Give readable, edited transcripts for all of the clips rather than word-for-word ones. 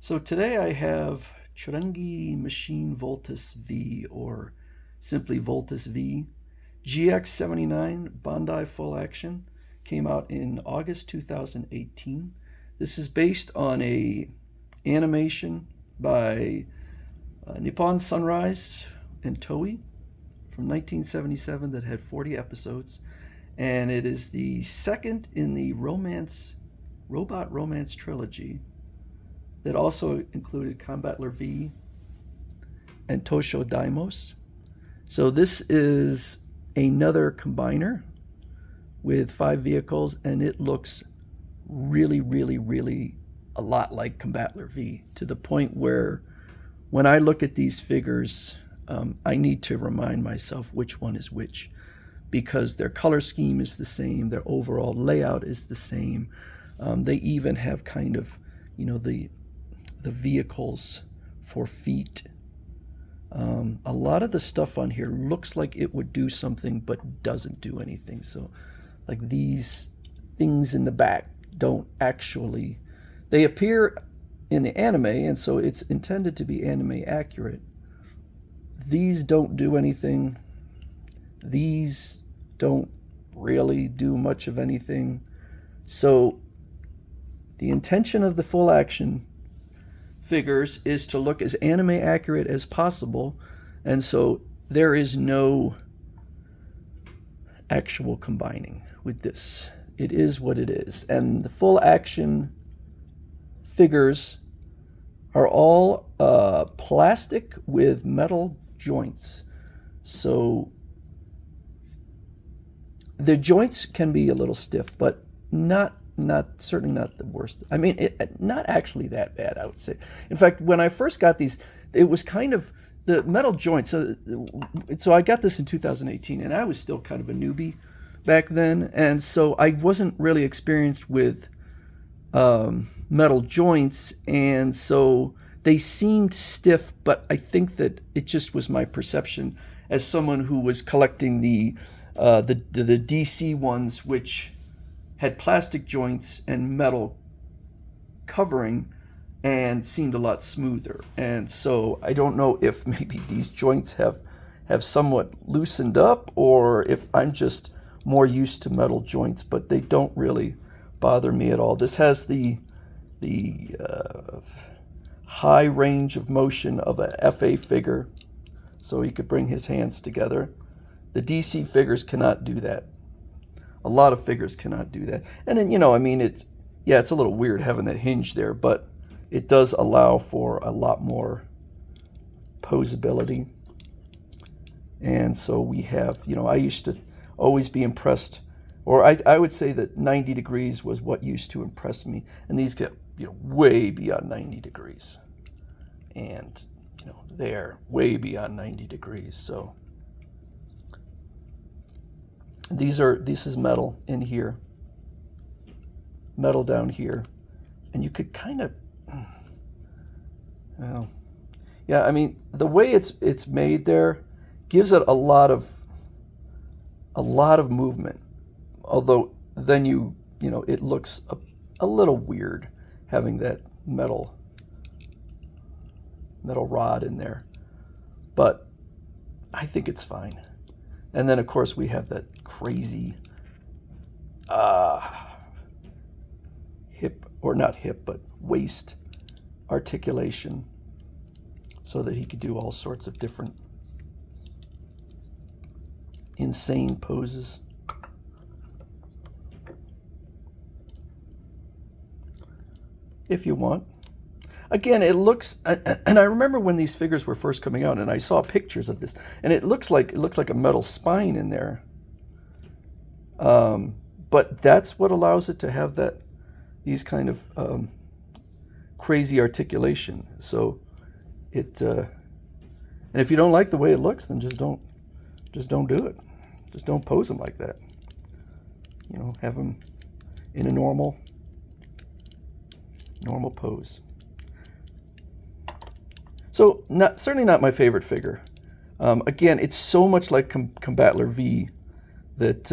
So today I have Chogokin Machine Voltus V, or simply Voltus V. GX-79 Bandai Full Action came out in August 2018. This is based on a animation by Nippon Sunrise and Toei from 1977 that had 40 episodes, and it is the second in the robot romance trilogy that also included Combatler V and Tosho Daimos. So this is another combiner with 5 vehicles, and it looks really a lot like Combatler V, to the point where when I look at these figures, I need to remind myself which one is which, because their color scheme is the same, their overall layout is the same. They even have kind of, the vehicles for feet. A lot of the stuff on here looks like it would do something but doesn't do anything. So like these things in the back don't actually, they appear in the anime, and so it's intended to be anime accurate. These don't do anything. These don't really do much of anything. So the intention of the full action figures is to look as anime accurate as possible, and so there is no actual combining with this. It is what it is, and the full action figures are all plastic with metal joints. So the joints can be a little stiff, but certainly not the worst. I mean, not actually that bad, I would say. In fact, when I first got these, it was kind of the metal joints. So I got this in 2018, and I was still kind of a newbie back then, and so I wasn't really experienced with metal joints, and so they seemed stiff. But I think that it just was my perception as someone who was collecting the DC ones, which had plastic joints and metal covering and seemed a lot smoother. And so I don't know if maybe these joints have somewhat loosened up, or if I'm just more used to metal joints, but they don't really bother me at all. This has the high range of motion of a FA figure, so he could bring his hands together. The DC figures cannot do that. A lot of figures cannot do that. And then, it's a little weird having that hinge there, but it does allow for a lot more posability. And so we have, I used to always be impressed, or I would say that 90 degrees was what used to impress me. And these get, way beyond 90 degrees. And, they're way beyond 90 degrees. So this is metal in here, metal down here, and you could kind of, the way it's made there gives it a lot of movement. Although then it looks a little weird having that metal rod in there, but I think it's fine. And then, of course, we have that crazy waist articulation, so that he could do all sorts of different insane poses. If you want. Again, it looks, and I remember when these figures were first coming out, and I saw pictures of this, and it looks like a metal spine in there. But that's what allows it to have these kind of crazy articulation. So it, and if you don't like the way it looks, then just don't do it. Just don't pose them like that. Have them in a normal pose. So certainly not my favorite figure. Again, it's so much like Combatler V that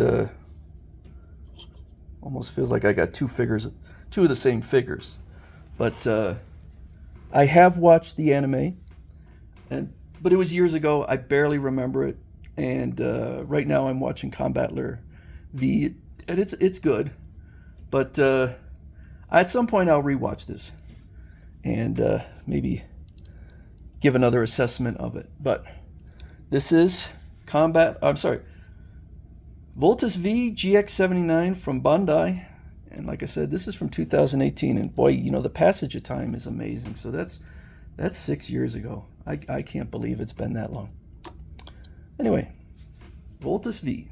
almost feels like I got two of the same figures. But I have watched the anime, but it was years ago. I barely remember it, and right now I'm watching Combatler V, and it's good. But at some point I'll rewatch this and maybe give another assessment of it. But this is Voltus V GX-79 from Bandai. And like I said, this is from 2018. And boy, you know, the passage of time is amazing. So that's 6 years ago. I can't believe it's been that long. Anyway, Voltus V.